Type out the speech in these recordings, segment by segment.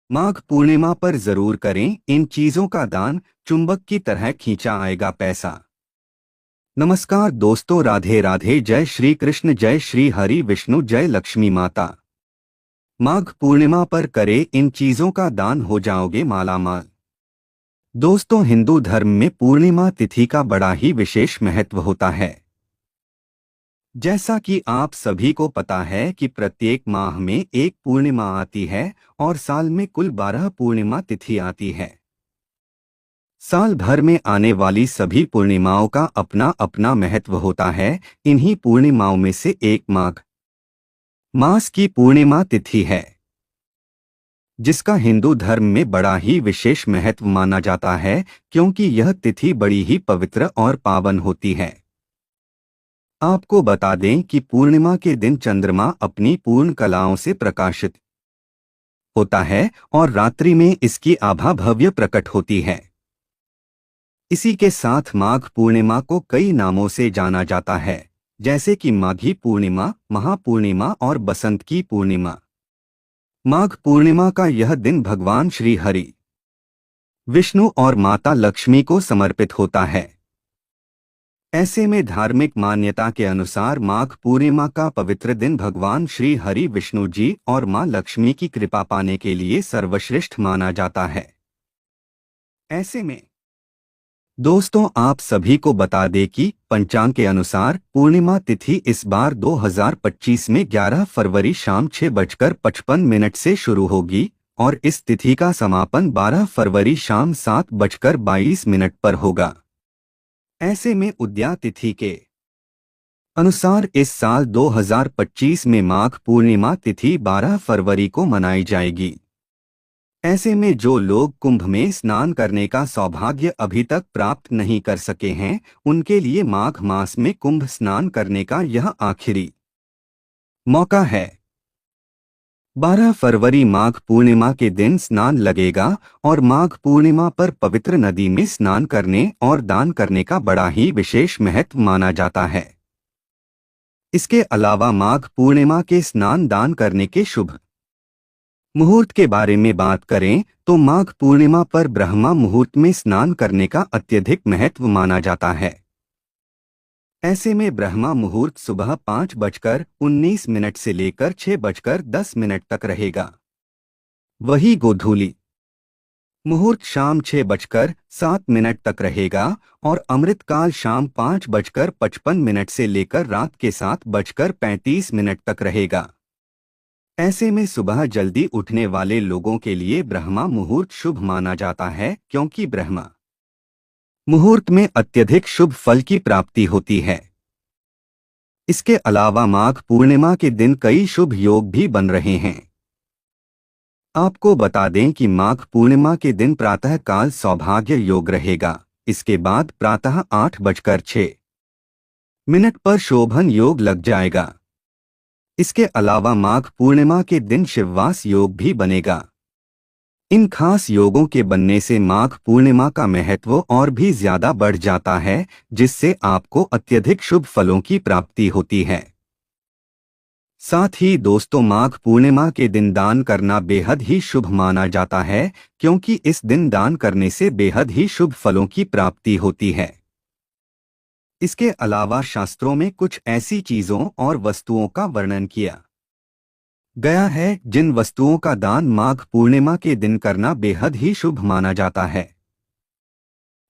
माघ पूर्णिमा पर जरूर करें इन चीजों का दान, चुंबक की तरह खींचा आएगा पैसा। नमस्कार दोस्तों, राधे राधे, जय श्री कृष्ण, जय श्री हरि विष्णु, जय लक्ष्मी माता। माघ पूर्णिमा पर करें इन चीजों का दान, हो जाओगे मालामाल। दोस्तों, हिंदू धर्म में पूर्णिमा तिथि का बड़ा ही विशेष महत्व होता है। जैसा कि आप सभी को पता है कि प्रत्येक माह में एक पूर्णिमा आती है और साल में कुल 12 पूर्णिमा तिथि आती है। साल भर में आने वाली सभी पूर्णिमाओं का अपना अपना महत्व होता है। इन्हीं पूर्णिमाओं में से एक माघ मास की पूर्णिमा तिथि है, जिसका हिंदू धर्म में बड़ा ही विशेष महत्व माना जाता है, क्योंकि यह तिथि बड़ी ही पवित्र और पावन होती है। आपको बता दें कि पूर्णिमा के दिन चंद्रमा अपनी पूर्ण कलाओं से प्रकाशित होता है और रात्रि में इसकी आभा भव्य प्रकट होती है। इसी के साथ माघ पूर्णिमा को कई नामों से जाना जाता है, जैसे कि माघी पूर्णिमा, महापूर्णिमा और बसंत की पूर्णिमा। माघ पूर्णिमा का यह दिन भगवान श्री हरि विष्णु और माता लक्ष्मी को समर्पित होता है। ऐसे में धार्मिक मान्यता के अनुसार माघ पूर्णिमा का पवित्र दिन भगवान श्री हरि विष्णु जी और मां लक्ष्मी की कृपा पाने के लिए सर्वश्रेष्ठ माना जाता है। ऐसे में दोस्तों, आप सभी को बता दें कि पंचांग के अनुसार पूर्णिमा तिथि इस बार 2025 में 11 फरवरी शाम 6:55 से शुरू होगी और इस तिथि का समापन 12 फरवरी शाम 7:22 पर होगा। ऐसे में उदया तिथि के अनुसार इस साल 2025 में माघ पूर्णिमा तिथि 12 फरवरी को मनाई जाएगी। ऐसे में जो लोग कुंभ में स्नान करने का सौभाग्य अभी तक प्राप्त नहीं कर सके हैं, उनके लिए माघ मास में कुंभ स्नान करने का यह आखिरी मौका है। 12 फरवरी माघ पूर्णिमा के दिन स्नान लगेगा और माघ पूर्णिमा पर पवित्र नदी में स्नान करने और दान करने का बड़ा ही विशेष महत्व माना जाता है। इसके अलावा माघ पूर्णिमा के स्नान दान करने के शुभ मुहूर्त के बारे में बात करें तो माघ पूर्णिमा पर ब्रह्मा मुहूर्त में स्नान करने का अत्यधिक महत्व माना जाता है। ऐसे में ब्रह्मा मुहूर्त सुबह 5:19 से लेकर 6:10 तक रहेगा। वही गोधूली मुहूर्त शाम 6:07 तक रहेगा और अमृतकाल शाम 5:55 से लेकर रात के 7:35 तक रहेगा। ऐसे में सुबह जल्दी उठने वाले लोगों के लिए ब्रह्मा मुहूर्त शुभ माना जाता है, क्योंकि ब्रह्मा मुहूर्त में अत्यधिक शुभ फल की प्राप्ति होती है। इसके अलावा माघ पूर्णिमा के दिन कई शुभ योग भी बन रहे हैं। आपको बता दें कि माघ पूर्णिमा के दिन प्रातः काल सौभाग्य योग रहेगा। इसके बाद प्रातः 8:06 पर शोभन योग लग जाएगा। इसके अलावा माघ पूर्णिमा के दिन शिववास योग भी बनेगा। इन खास योगों के बनने से माघ पूर्णिमा का महत्व और भी ज्यादा बढ़ जाता है, जिससे आपको अत्यधिक शुभ फलों की प्राप्ति होती है। साथ ही दोस्तों, माघ पूर्णिमा के दिन दान करना बेहद ही शुभ माना जाता है, क्योंकि इस दिन दान करने से बेहद ही शुभ फलों की प्राप्ति होती है। इसके अलावा शास्त्रों में कुछ ऐसी चीजों और वस्तुओं का वर्णन किया गया है जिन वस्तुओं का दान माघ पूर्णिमा के दिन करना बेहद ही शुभ माना जाता है।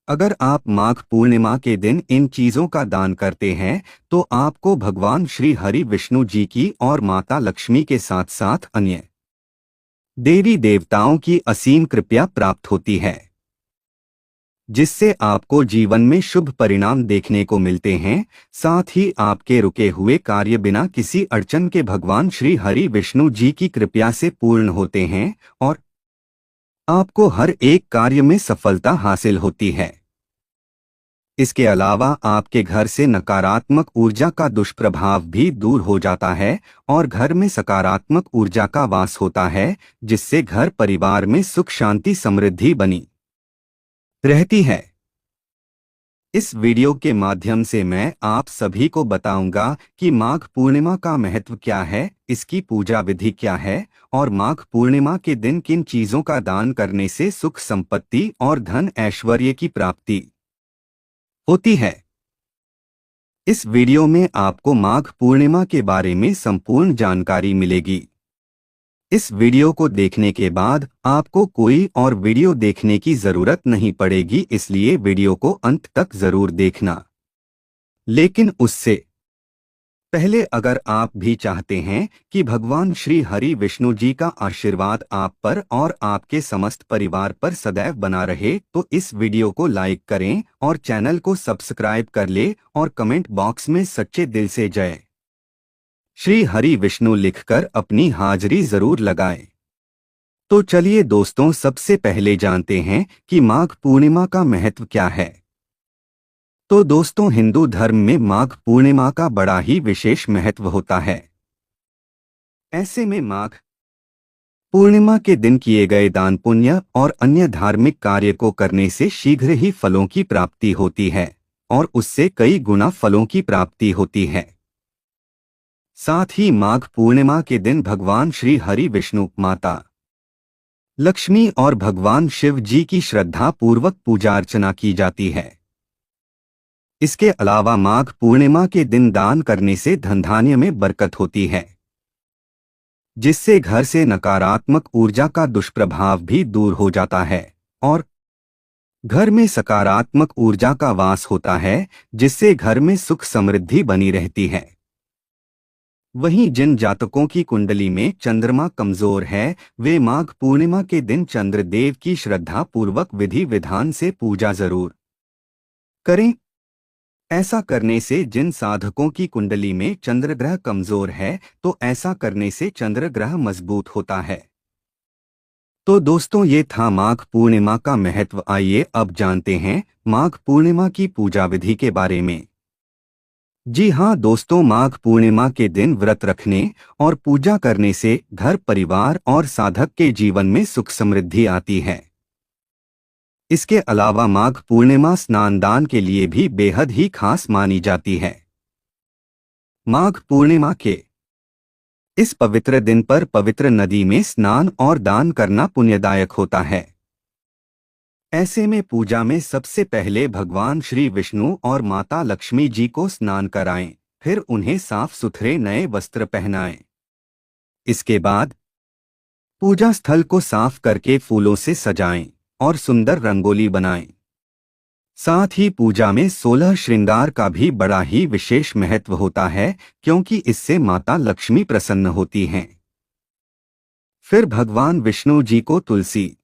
अगर आप माघ पूर्णिमा के दिन इन चीजों का दान करते हैं तो आपको भगवान श्री हरि विष्णु जी की और माता लक्ष्मी के साथ साथ अन्य देवी देवताओं की असीम कृपा प्राप्त होती है, जिससे आपको जीवन में शुभ परिणाम देखने को मिलते हैं। साथ ही आपके रुके हुए कार्य बिना किसी अड़चन के भगवान श्री हरि विष्णु जी की कृपा से पूर्ण होते हैं और आपको हर एक कार्य में सफलता हासिल होती है। इसके अलावा आपके घर से नकारात्मक ऊर्जा का दुष्प्रभाव भी दूर हो जाता है और घर में सकारात्मक ऊर्जा का वास होता है, जिससे घर परिवार में सुख शांति समृद्धि बनी रहती है। इस वीडियो के माध्यम से मैं आप सभी को बताऊंगा कि माघ पूर्णिमा का महत्व क्या है, इसकी पूजा विधि क्या है और माघ पूर्णिमा के दिन किन चीजों का दान करने से सुख संपत्ति और धन ऐश्वर्य की प्राप्ति होती है। इस वीडियो में आपको माघ पूर्णिमा के बारे में संपूर्ण जानकारी मिलेगी। इस वीडियो को देखने के बाद आपको कोई और वीडियो देखने की जरूरत नहीं पड़ेगी, इसलिए वीडियो को अंत तक जरूर देखना। लेकिन उससे पहले अगर आप भी चाहते हैं कि भगवान श्री हरि विष्णु जी का आशीर्वाद आप पर और आपके समस्त परिवार पर सदैव बना रहे, तो इस वीडियो को लाइक करें और चैनल को सब्सक्राइब कर ले और कमेंट बॉक्स में सच्चे दिल से जय श्री हरि विष्णु लिखकर अपनी हाजिरी जरूर लगाएं। तो चलिए दोस्तों, सबसे पहले जानते हैं कि माघ पूर्णिमा का महत्व क्या है। तो दोस्तों, हिंदू धर्म में माघ पूर्णिमा का बड़ा ही विशेष महत्व होता है। ऐसे में माघ पूर्णिमा के दिन किए गए दान पुण्य और अन्य धार्मिक कार्य को करने से शीघ्र ही फलों की प्राप्ति होती है और उससे कई गुना फलों की प्राप्ति होती है। साथ ही माघ पूर्णिमा के दिन भगवान श्री हरि विष्णु, माता लक्ष्मी और भगवान शिव जी की श्रद्धा पूर्वक पूजा अर्चना की जाती है। इसके अलावा माघ पूर्णिमा के दिन दान करने से धन धान्य में बरकत होती है, जिससे घर से नकारात्मक ऊर्जा का दुष्प्रभाव भी दूर हो जाता है और घर में सकारात्मक ऊर्जा का वास होता है, जिससे घर में सुख समृद्धि बनी रहती है। वहीं जिन जातकों की कुंडली में चंद्रमा कमजोर है, वे माघ पूर्णिमा के दिन चंद्रदेव की श्रद्धा पूर्वक विधि विधान से पूजा जरूर करें। ऐसा करने से जिन साधकों की कुंडली में चंद्रग्रह कमजोर है, तो ऐसा करने से चंद्रग्रह मजबूत होता है। तो दोस्तों, ये था माघ पूर्णिमा का महत्व। आइए अब जानते हैं माघ पूर्णिमा की पूजा विधि के बारे में। जी हाँ दोस्तों, माघ पूर्णिमा के दिन व्रत रखने और पूजा करने से घर परिवार और साधक के जीवन में सुख समृद्धि आती है। इसके अलावा माघ पूर्णिमा स्नान दान के लिए भी बेहद ही खास मानी जाती है। माघ पूर्णिमा के इस पवित्र दिन पर पवित्र नदी में स्नान और दान करना पुण्यदायक होता है। ऐसे में पूजा में सबसे पहले भगवान श्री विष्णु और माता लक्ष्मी जी को स्नान कराएं, फिर उन्हें साफ सुथरे नए वस्त्र पहनाएं। इसके बाद पूजा स्थल को साफ करके फूलों से सजाएं और सुंदर रंगोली बनाएं। साथ ही पूजा में 16 श्रृंगार का भी बड़ा ही विशेष महत्व होता है, क्योंकि इससे माता लक्ष्मी प्रसन्न होती हैं। फिर भगवान विष्णु जी को तुलसी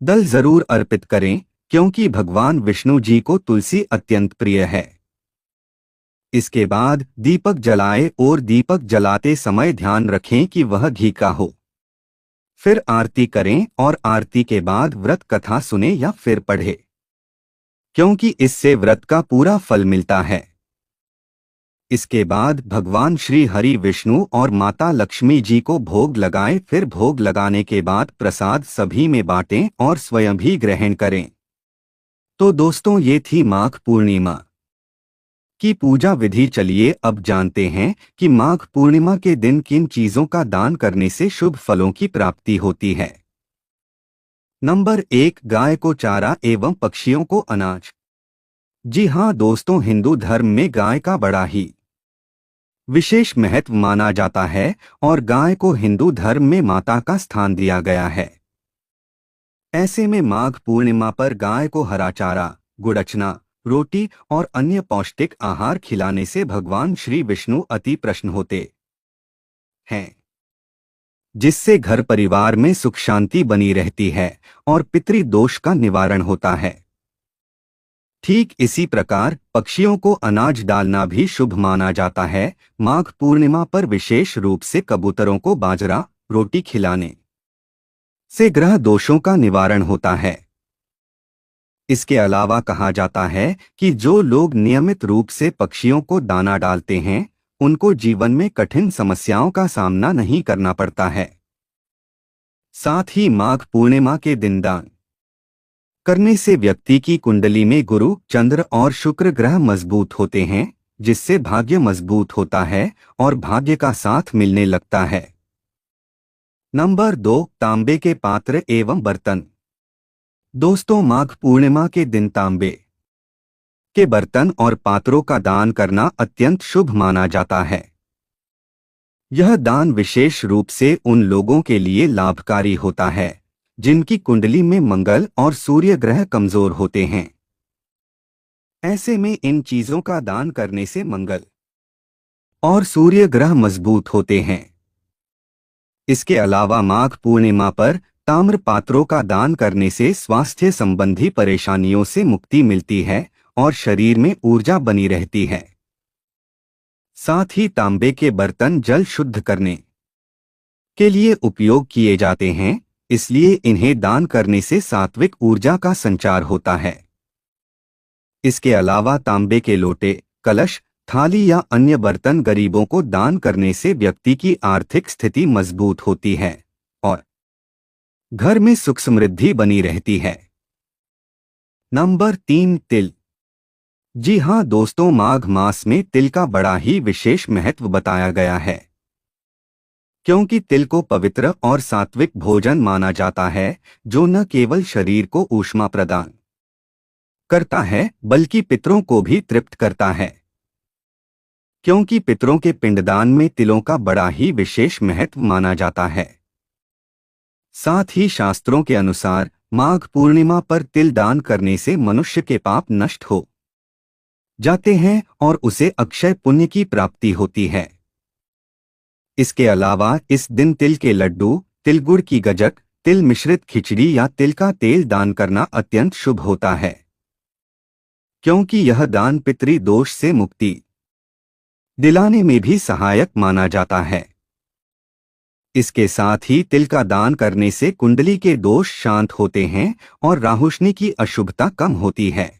दल जरूर अर्पित करें, क्योंकि भगवान विष्णु जी को तुलसी अत्यंत प्रिय है। इसके बाद दीपक जलाएं और दीपक जलाते समय ध्यान रखें कि वह घी का हो। फिर आरती करें और आरती के बाद व्रत कथा सुने या फिर पढ़े, क्योंकि इससे व्रत का पूरा फल मिलता है। इसके बाद भगवान श्री हरि विष्णु और माता लक्ष्मी जी को भोग लगाएं। फिर भोग लगाने के बाद प्रसाद सभी में बांटें और स्वयं भी ग्रहण करें। तो दोस्तों, ये थी माघ पूर्णिमा की पूजा विधि। चलिए अब जानते हैं कि माघ पूर्णिमा के दिन किन चीजों का दान करने से शुभ फलों की प्राप्ति होती है। नंबर 1, गाय को चारा एवं पक्षियों को अनाज। जी हाँ दोस्तों, हिंदू धर्म में गाय का बड़ा ही विशेष महत्व माना जाता है और गाय को हिंदू धर्म में माता का स्थान दिया गया है। ऐसे में माघ पूर्णिमा पर गाय को हरा चारा, गुड़चना, रोटी और अन्य पौष्टिक आहार खिलाने से भगवान श्री विष्णु अति प्रसन्न होते हैं, जिससे घर परिवार में सुख शांति बनी रहती है और पितृदोष का निवारण होता है। ठीक इसी प्रकार पक्षियों को अनाज डालना भी शुभ माना जाता है। माघ पूर्णिमा पर विशेष रूप से कबूतरों को बाजरा, रोटी खिलाने से ग्रह दोषों का निवारण होता है। इसके अलावा कहा जाता है कि जो लोग नियमित रूप से पक्षियों को दाना डालते हैं, उनको जीवन में कठिन समस्याओं का सामना नहीं करना पड़ता है। साथ ही माघ पूर्णिमा के दिन दान करने से व्यक्ति की कुंडली में गुरु, चंद्र और शुक्र ग्रह मजबूत होते हैं, जिससे भाग्य मजबूत होता है और भाग्य का साथ मिलने लगता है। नंबर 2, तांबे के पात्र एवं बर्तन। दोस्तों, माघ पूर्णिमा के दिन तांबे के बर्तन और पात्रों का दान करना अत्यंत शुभ माना जाता है। यह दान विशेष रूप से उन लोगों के लिए लाभकारी होता है जिनकी कुंडली में मंगल और सूर्य ग्रह कमजोर होते हैं। ऐसे में इन चीजों का दान करने से मंगल और सूर्य ग्रह मजबूत होते हैं। इसके अलावा माघ पूर्णिमा पर ताम्र पात्रों का दान करने से स्वास्थ्य संबंधी परेशानियों से मुक्ति मिलती है और शरीर में ऊर्जा बनी रहती है। साथ ही तांबे के बर्तन जल शुद्ध करने के लिए उपयोग किए जाते हैं, इसलिए इन्हें दान करने से सात्विक ऊर्जा का संचार होता है। इसके अलावा तांबे के लोटे, कलश, थाली या अन्य बर्तन गरीबों को दान करने से व्यक्ति की आर्थिक स्थिति मजबूत होती है और घर में सुख समृद्धि बनी रहती है। नंबर 3, तिल। जी हाँ दोस्तों, माघ मास में तिल का बड़ा ही विशेष महत्व बताया गया है, क्योंकि तिल को पवित्र और सात्विक भोजन माना जाता है, जो न केवल शरीर को ऊष्मा प्रदान करता है बल्कि पितरों को भी तृप्त करता है। क्योंकि पितरों के पिंडदान में तिलों का बड़ा ही विशेष महत्व माना जाता है। साथ ही शास्त्रों के अनुसार माघ पूर्णिमा पर तिल दान करने से मनुष्य के पाप नष्ट हो जाते हैं और उसे अक्षय पुण्य की प्राप्ति होती है। इसके अलावा इस दिन तिल के लड्डू, तिल गुड़ की गजक, तिल मिश्रित खिचड़ी या तिल का तेल दान करना अत्यंत शुभ होता है, क्योंकि यह दान पितरी दोष से मुक्ति दिलाने में भी सहायक माना जाता है। इसके साथ ही तिल का दान करने से कुंडली के दोष शांत होते हैं और राहुशनि की अशुभता कम होती है।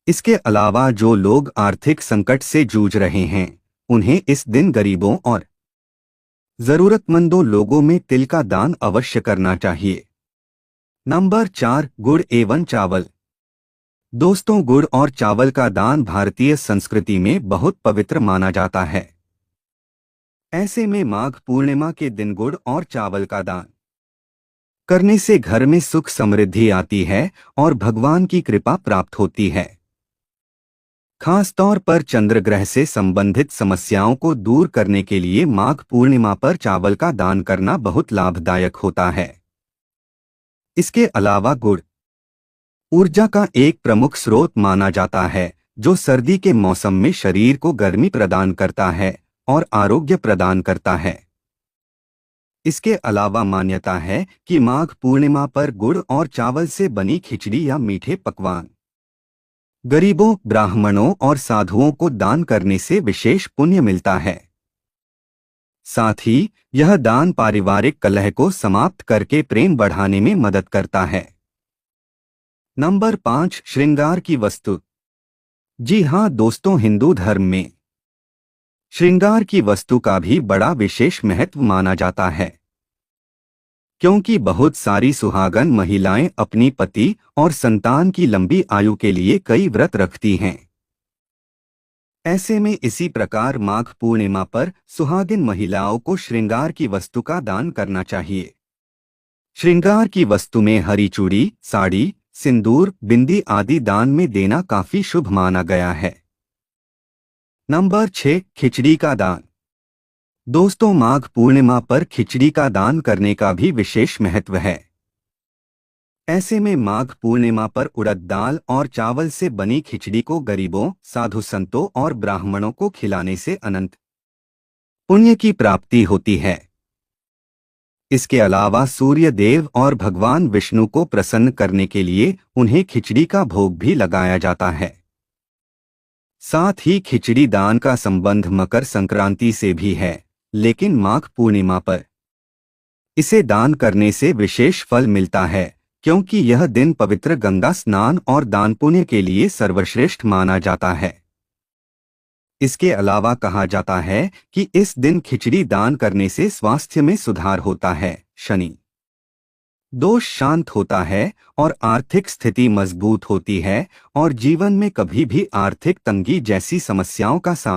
इसके अलावा जो लोग आर्थिक संकट से जूझ रहे हैं, उन्हें इस दिन गरीबों और जरूरतमंदों लोगों में तिल का दान अवश्य करना चाहिए। नंबर 4, गुड़ एवं चावल। दोस्तों, गुड़ और चावल का दान भारतीय संस्कृति में बहुत पवित्र माना जाता है। ऐसे में माघ पूर्णिमा के दिन गुड़ और चावल का दान करने से घर में सुख समृद्धि आती है और भगवान की कृपा प्राप्त होती है। खास तौर पर चंद्र ग्रह से संबंधित समस्याओं को दूर करने के लिए माघ पूर्णिमा पर चावल का दान करना बहुत लाभदायक होता है। इसके अलावा गुड़ ऊर्जा का एक प्रमुख स्रोत माना जाता है, जो सर्दी के मौसम में शरीर को गर्मी प्रदान करता है और आरोग्य प्रदान करता है। इसके अलावा मान्यता है कि माघ पूर्णिमा पर गुड़ और चावल से बनी खिचड़ी या मीठे पकवान गरीबों, ब्राह्मणों और साधुओं को दान करने से विशेष पुण्य मिलता है। साथ ही यह दान पारिवारिक कलह को समाप्त करके प्रेम बढ़ाने में मदद करता है। नंबर 5, श्रृंगार की वस्तु। जी हाँ दोस्तों, हिंदू धर्म में श्रृंगार की वस्तु का भी बड़ा विशेष महत्व माना जाता है, क्योंकि बहुत सारी सुहागन महिलाएं अपनी पति और संतान की लंबी आयु के लिए कई व्रत रखती हैं। ऐसे में इसी प्रकार माघ पूर्णिमा पर सुहागिन महिलाओं को श्रृंगार की वस्तु का दान करना चाहिए। श्रृंगार की वस्तु में हरी चूड़ी, साड़ी, सिंदूर, बिंदी आदि दान में देना काफी शुभ माना गया है। नंबर 6, खिचड़ी का दान। दोस्तों, माघ पूर्णिमा पर खिचड़ी का दान करने का भी विशेष महत्व है। ऐसे में माघ पूर्णिमा पर उड़द दाल और चावल से बनी खिचड़ी को गरीबों, साधु संतों और ब्राह्मणों को खिलाने से अनंत पुण्य की प्राप्ति होती है। इसके अलावा सूर्य देव और भगवान विष्णु को प्रसन्न करने के लिए उन्हें खिचड़ी का भोग भी लगाया जाता है। साथ ही खिचड़ी दान का संबंध मकर संक्रांति से भी है, लेकिन माघ पूर्णिमा पर इसे दान करने से विशेष फल मिलता है, क्योंकि यह दिन पवित्र गंगा स्नान और दान पुण्य के लिए सर्वश्रेष्ठ माना जाता है। इसके अलावा कहा जाता है कि इस दिन खिचड़ी दान करने से स्वास्थ्य में सुधार होता है, शनि दोष शांत होता है और आर्थिक स्थिति मजबूत होती है और जीवन में कभी भी आर्थिक तंगी जैसी समस्याओं का सामना